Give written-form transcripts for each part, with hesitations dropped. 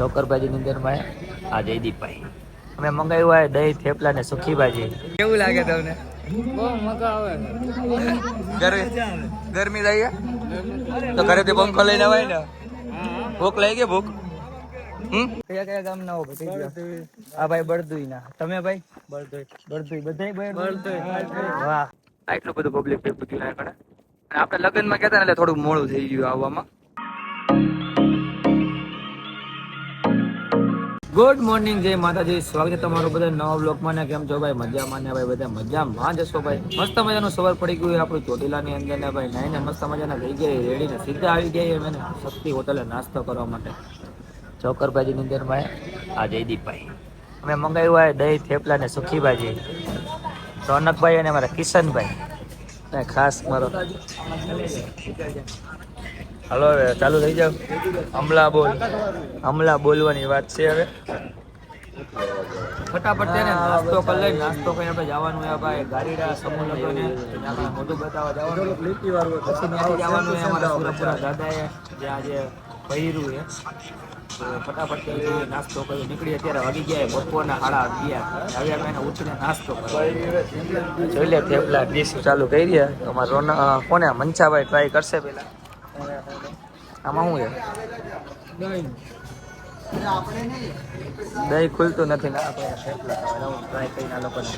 ચોકરભાજી ની અંદર માં આ જયદીપભાઈ અમે મંગાવ્યું હોય દહીં થેપલા ને સુખી ભાજી. કેવું લાગે તમને? બહુ મજા આવે. ગરમી લાગે તો ઘરેથી પંખો લઈને આવે ને. ભૂખ લાગી ગઈ ભૂખ? કયા કયા ગામ ના હો? આ ભાઈ બળદુઈ ના. તમે ભાઈ? બળદુઈ બધા. વાહ, આટલું બધું પબ્લિક ભેગું થયું આ કણે. અને આપણે લગ્નમાં કહેતા ને એટલે થોડું મોડું થઈ ગયું આવવામાં. ગુડ મોર્નિંગ, જય માતાજી. સ્વાગત છે તમારું બધા નવા બ્લોગમાં ને. કેમ છો ભાઈ? મજામાં ને ભાઈ? બધા મજામાં જશો ભાઈ. મસ્ત મજાનું સવાર પડી ગયું આપણું ચોટીલાની અંદર ને ભાઈ. નાઈને મસ્ત મજાના થઈ ગયા રેડી ને સીધા આવી ગયા અમે શક્તિ હોટલે નાસ્તો કરવા માટે. ચોકરભાજી ની અંદર માં આ જયદીપભાઈ અમે મંગાવ્યું હોય દહીં થેપલા ને સુખી ભાજી. રોનકભાઈ અને અમારા કિશનભાઈ ખાસ મારો. હલો, હવે ચાલુ થઈ જાવ. હમલા બોલવાની વાત છે હવે. ફટાફટ તેને નાસ્તો કરી લઈ. નાસ્તો કરીને આપણે જવાનું હોય ભાઈ ગાડીડા સમૂહ લોકોને મોટું બતાવવા જવાનું. પછી ત્યાંથી જવાનું હોય અમારા સુરપુરા દાદાએ જ્યાં જે પહેર્યું છે. ફટાફટ નાસ્તો કરી નીકળી. અત્યારે વાગી ગયા બપોરના 11:30. હવે અમે એને ઉઠીને નાસ્તો કરવા જોઈ લે. થેપલા ડીશ ચાલુ કરી રહ્યા. અમારા કોને મંચાભાઈ ટ્રાય કરશે પેલા. આમાં શું છે? દહીં ખુલતું નથી ને ટ્રાય કરીને આ લોકોને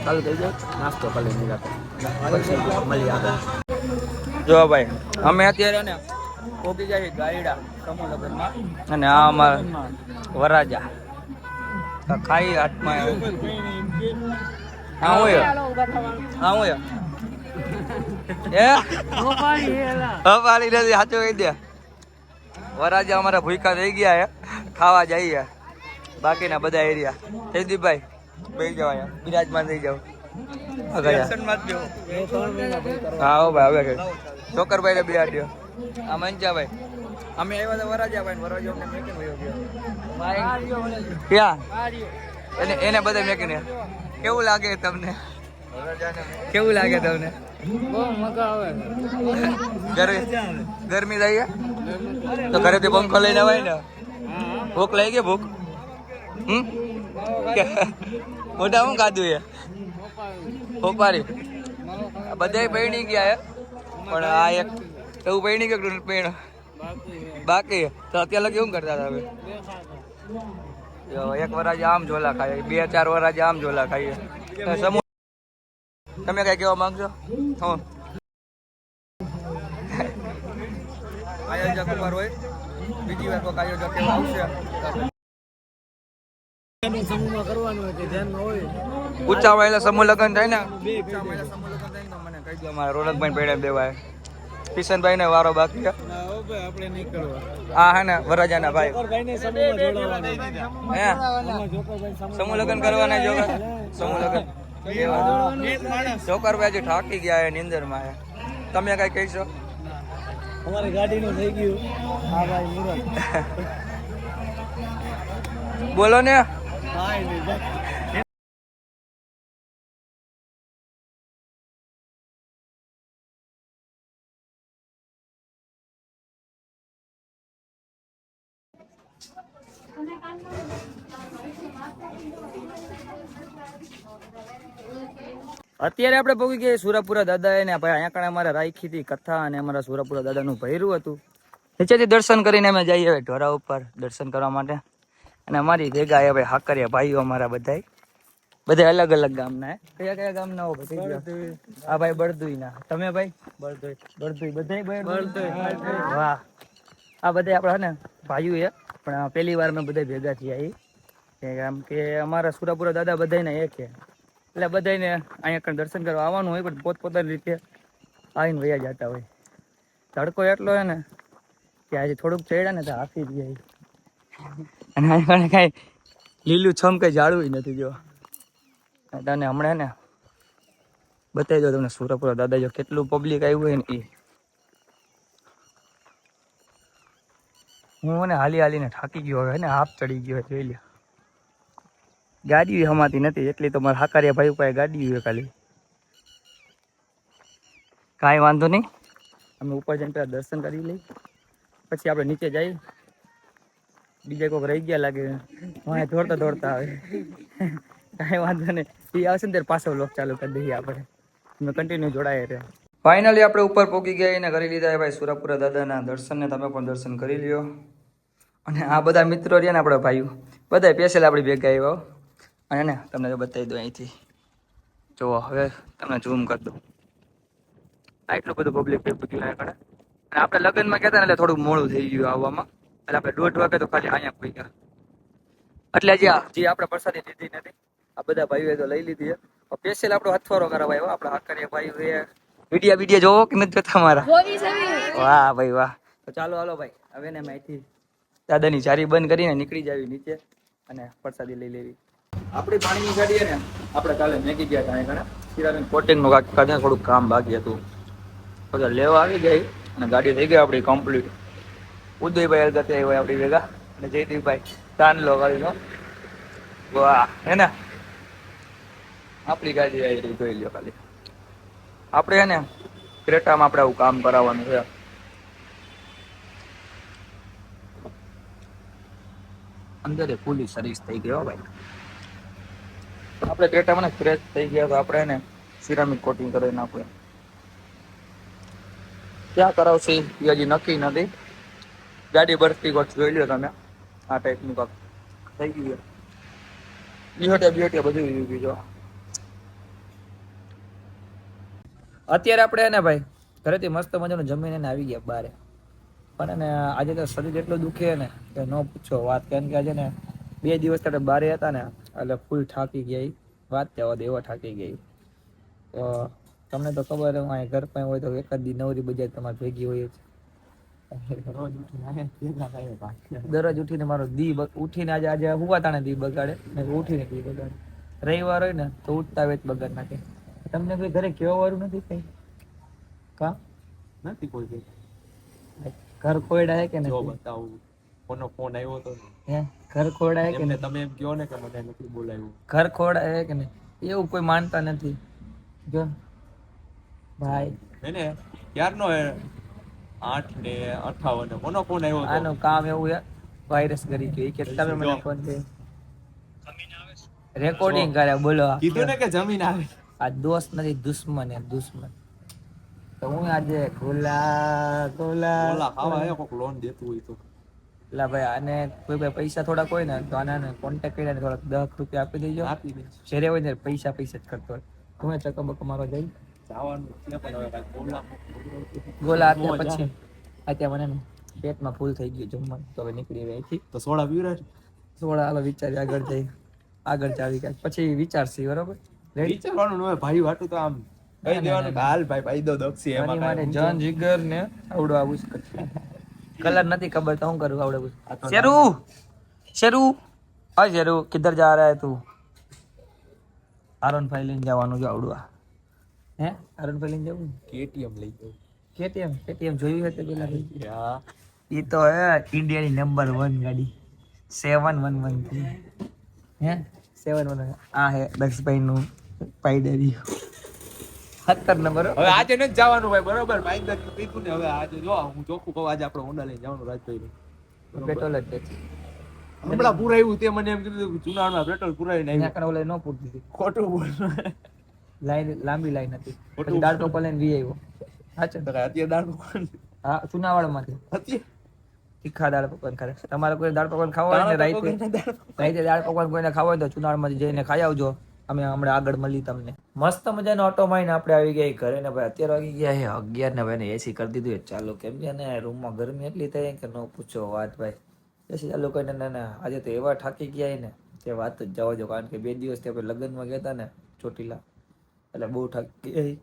ચાલુ થઈ જાય. નાસ્તો કરી મળી આવે. જો ભાઈ અમે અત્યારે ને પોગી જાય ગાયડા સમૂહ લગ્નમાં. અને આ અમારા વરાજા ખાઈ હાથમાં હા હોય પાણી નથી. સાચું કહી દે. વરાજા અમારા ભૂખા થઈ ગયા હે, ખાવા જઈએ. બાકીના બધા એરિયા. જયદીપભાઈ બેસી જાવ, અહીંયા બિરાજમાન થઈ જાવ. હા ભાઈ હવે ચોકરભાઈ ને બિહાડ્યો. આ મંચાભાઈ અમે આવ્યા હતા વરાજાભાઈ. વરાજા અમને મેકીને વયો ગયો. ક્યાં એને બધા મેકીને. કેવું લાગે તમને? કેવું લાગે તમને? બહુ મજા આવે. ગરમી લાગે તો ઘરેથી પંખો લઈને આવે ને. ભૂખ લાગી ગઈ ભૂખ? મોટા શું ખાધું એ? પોપારી. બધા પૈણી ગયા હે, પણ આ એક એવું પૈણી ગયું પૈણ બાકી. તો અત્યારે કેવું કરતા હતા? હવે એક વરાજા આમ ઝોલા ખાઈએ, 2-4 વરાજા આમ ઝોલા ખાઈએ. તમે કઈ કહેવા માંગશો? હું આયોજક ઉપર હોય, બીજી વાર કોઈક આયોજક એવા આવશે. ઊંચા વાયેલા સમૂહ લગ્ન થાય ને, મને કહી દો. મારા રોનકભાઈ પેડા દેવાય. કિશનભાઈ ને વારો બાકી. હા હે ને વરાજાના ભાઈ સમૂહ લગ્ન કરવાના. જો સમૂહ લગ્ન ચોકરભાઈ ઠાકી ગયા એ નીંદર માં. તમે કઈ કહીશો? અમારી ગાડી નું થઈ ગયું. હા ભાઈ મુરત બોલો ને. અત્યારે આપણે પહોંચી ગયા સુરપુરા દાદા ને ભાઈ. અહીંયા કણે અમારે રાખી હતી કથા અને અમારા સુરપુરા દાદાનું ભર્યું હતું. નીચેથી દર્શન કરીને અમે જઈએ હવે ઢોરા ઉપર દર્શન કરવા માટે. અને અમારી ભેગા એ ભાઈ હાકરિયા ભાઈઓ અમારા બધા અલગ અલગ ગામના. કયા કયા ગામના હો? આ ભાઈ બળદુઈ ના. તમે ભાઈ? બળદુઈ બધા. વાહ, આ બધા આપડા ને ભાઈઓ એ. પણ પહેલી વાર અમે બધા ભેગા થયા. આમ કે અમારા સુરપુરા દાદા બધાને એક છે, એટલે બધાને અહીંયા દર્શન કરવા આવવાનું હોય. પણ પોતપોતાની રીતે આવીને વયા જતા હોય. તડકો એટલો હોય ને કે આજે થોડુંક ચડ્યા ને તો હાફી જ જાય. અને અહીંયા કઈ લીલું છમ કઈ જાળવું નથી. જો તને હમણાં ને બતાવી દો તમને સુરપુરા દાદા જો કેટલું પબ્લિક આવ્યું હોય ને એ. હું હાલી હાલીને થાકી ગયો હવે ને, હાફ ચડી ગયો. જોઈ લે, ગાડી હમાતી નથી એટલી તો મારા હાકરિયા ભાઈ પાસે ગાડી હોય ખાલી. કાંઈ વાંધો નહીં, અમે ઉપર જઈને પેલા દર્શન કરી લઈ. પછી આપણે નીચે જઈ. બીજા કોઈક રહી ગયા લાગે, વાંહે દોડતા દોડતા આવે. કાંઈ વાંધો નહીં, એ આવશે ને ત્યારે પાછો વ્લોગ ચાલુ કરી દઈએ આપણે. તમે કન્ટિન્યુ જોડાય રહે. ફાઇનલી આપણે ઉપર પહોંચી ગયા અને કરી લીધા ભાઈ સુરાપુરા દાદાના દર્શન ને તમે પણ દર્શન કરી લ્યો. અને આ બધા મિત્રો રહ્યા ને આપણા ભાઈઓ બધા સ્પેશિયલ આપણી ભેગા આવ્યા. અને ને તમને બતાવી દઉં અહીંથી જુઓ. હવે તમને ઝૂમ કરી દઉં. એટલું બધું પબ્લિક ભેગું થયું આગળ. અને આપણે લગ્નમાં કહેતા ને એટલે થોડું મોડું થઈ ગયું આવવામાં. એટલે આપણે 1:30 વાગે તો ખાલી અહીંયા પહોંચી ગયા. એટલે જે આપણે પ્રસાદી લીધી નથી, આ બધા ભાઈઓએ તો લઈ લીધી છે. સ્પેશિયલ આપણો હથવારો કરાવવા આવ્યો. આપણા હકરિયા ભાઈઓ વિડીયો જોવો કે નથી જોતા મારા? વાહ ભાઈ વાહ. તો ચાલો હાલો ભાઈ, હવે ને અહીંથી દાદાની ચારી બંધ કરીને નીકળી જાવી નીચે અને પ્રસાદી લઈ લેવી. આપણી પાણીની ગાડી ને આપણે કાલે મેગી ગયા હતા ઘણા સિરામિક કોટિંગનું કાઢે થોડુંક કામ બાકી હતું. બધા લેવા આવી ગઈ અને ગાડી થઈ ગઈ આપણી કમ્પ્લીટ. ઉદયભાઈ અલગતે આવ્યા આપણી ભેગા અને જયદીપભાઈ તાનલો ગાડીનો. વાહ હે ને આપણી ગાડી આવી રહી જોઈ લ્યો ખાલી. આપણે હે ને ક્રેટામાં આપણે આવું કામ કરાવવાનું છે. અંદર ફૂલી સર્વિસ થઈ ગયો ભાઈ. આપણે ક્રેટામાં ને સ્ક્રેચ થઈ ગયા તો આપણે એને સિરામિક કોટિંગ કરી નાખવું. ક્યાં કરાવશે એ હજી નક્કી નથી. ગાડી બરતી કોચ જોઈ લ્યો તમે. આ ટાઈપનું કાક થઈ ગયું. બીહોટિયા બધું લીધું જો. અત્યારે આપણે એને ભાઈ ઘરેથી મસ્ત મજાનું જમીને એને આવી ગયા બારે. પણ એને આજે તો શરીર એટલું દુખે ને કે ન પૂછો વાત. કારણ કે આજે ને 2 દિવસ આપણે બારે હતા ને એટલે ફૂલ થાકી ગઈ. વાત જવા દે એવા થાકી ગઈ. તો તમને તો ખબર હું અહીં ઘર પાસે હોય તો એકાદ દી નવરી બજાર તમારે ભેગી હોય જ. દરરોજ ઉઠીને મારો દી ઉઠીને આજે હુવા તાણે દી બગાડે ને ઉઠીને દી બગાડે. રવિવાર હોય ને તો ઉઠતા વેત બગાડ નાખે. તમને કોઈ ઘરે કેવા વાળું નથી કઈ? કા નથી કોઈ કઈ. ઘર ખોયડા હે કે જો નથી? બતાવું કોનો ફોન આવ્યો હતો હે ઘર ખોયડા હે કે એમને નહીં? તમે એમ કહો ને કે મને નથી બોલાવ્યું. ઘર ખોયડા હે કે નહીં એવું કોઈ માનતા નથી. જો ભાઈ એને ક્યારનો 8:58 કોનો ફોન આવ્યો હતો? આનું કામ એવું હે વાયરસ કરી ગયો. કે તમે મને ફોન કર્યો રેકોર્ડિંગ કરે બોલો. કીધું ને કે જમીન આવે. આ દોસ્ત નથી દુશ્મન હે દુશ્મન. તો હું આજે ખુલા ખુલા ઓલા ખાવા આવ્યો કોક લોન દેતું હોય તો. એટલે ભાઈ આને કોઈ ભાઈ પૈસા થોડાક હોય ને તો આને કોન્ટેક્ટ કરીને થોડાક 10 રૂપિયા આપી દેજો. આપી દે. શેરે હોય ને પૈસા જ કરતો હોય. તમે ચકબક મારો જઈ જવાનું છે પણ હવે કાંઈ બોલા ગોલા આપ્યા પછી અત્યારે મને ને પેટમાં ફૂલ થઈ ગયું જમવાનું. તો હવે નીકળી હવે અહીંથી. તો સોડા પીવરાય. થોડા હાલો વિચારી આગળ જઈ આગળ ચાવી કાંઈક પછી વિચારશી બરોબર. વિચારવાનું ન હોય ભાઈ વાટું તો આમ કહી દેવાનું કે હાલ ભાઈ પાઈ દો દક્ષી એની એમાં માટે કાંઈ જન જીગર ને આવડો આવું કલર નથી ખબર તો હું કરું આવડે શેરુ શેરુ હા શેરુ કિધર જા રહા હે તું? આરન ફાઈ લઈને જવાનું છે આવડું. હે આરન ફાઈ લઈને જવું? KTM લઈ ગયો. કેટીએમ જોયું હે તે પેલા હા ઈ તો હે ઇન્ડિયાની નંબર 1 ગાડી 711 હે 711 આ હે દક્ષભાઈ નું પાઈડરી 17 નંબર. હવે આજે નથી જવાનું ભાઈ બરોબર. પાઈદર કીધું ને હવે આજે જો હું ચોખ્ખું કહું આજે આપણે હોન્ડા લઈને જવાનું રાજભાઈ. પેટ્રોલ જ છે હમણાં પુરાયું તે મને એમ કીધું કે જુનાગઢમાં પેટ્રોલ પુરાવીને એના આવ્યું. કારણે ઓલે ન પૂરતી હતી ખોટું બોલ. લાઈન લાંબી લાઈન હતી. ખોટું. પછી દાળ ટોપા લઈને વી આવ્યો. સાચે અત્યારે દાળ પકવાન હા ચુનાવાડામાંથી અત્યારે તીખા દાળ પકવાન ખાય. તમારે કોઈ દાળ પકવાન ખાવા હોય ને રાઈતે દાળ પકવાન કોઈને ખાવા હોય તો ચુનાવાડામાંથી જઈને ખાઈ આવજો. અમે હમણાં આગળ મળી તમને મસ્ત મજાનો ઓટો મારીને આપણે આવી ગયા ઘરે ને ભાઈ. અત્યારે વાગી ગયા છે 11 ને ભાઈ એસી કરી દીધું ચાલો. કેમ કે ને રૂમમાં ગરમી એટલી થઈ કે ન પૂછો વાત ભાઈ. એસી ચાલુ કરીને ના આજે તો એવા થાકી ગયા ને તે વાત જ જવા દો. કારણ કે 2 દિવસથી આપણે લગ્નમાં ગયા હતા ને ચોટીલા એટલે બહુ થાકી ગયા.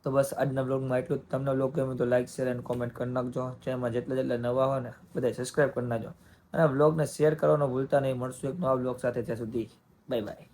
તો બસ આજના બ્લોગમાં એટલું જ. તમને બ્લોગ ગમે તો લાઈક શેર અને કોમેન્ટ કરી નાખજો. ચેનલમાં જેટલા નવા હોય ને બધા સબસ્ક્રાઈબ કરી નાખજો અને બ્લોગને શેર કરવાનો ભૂલતા નહીં. મળશું એક નવા બ્લોગ સાથે. ત્યાં સુધી બાય બાય.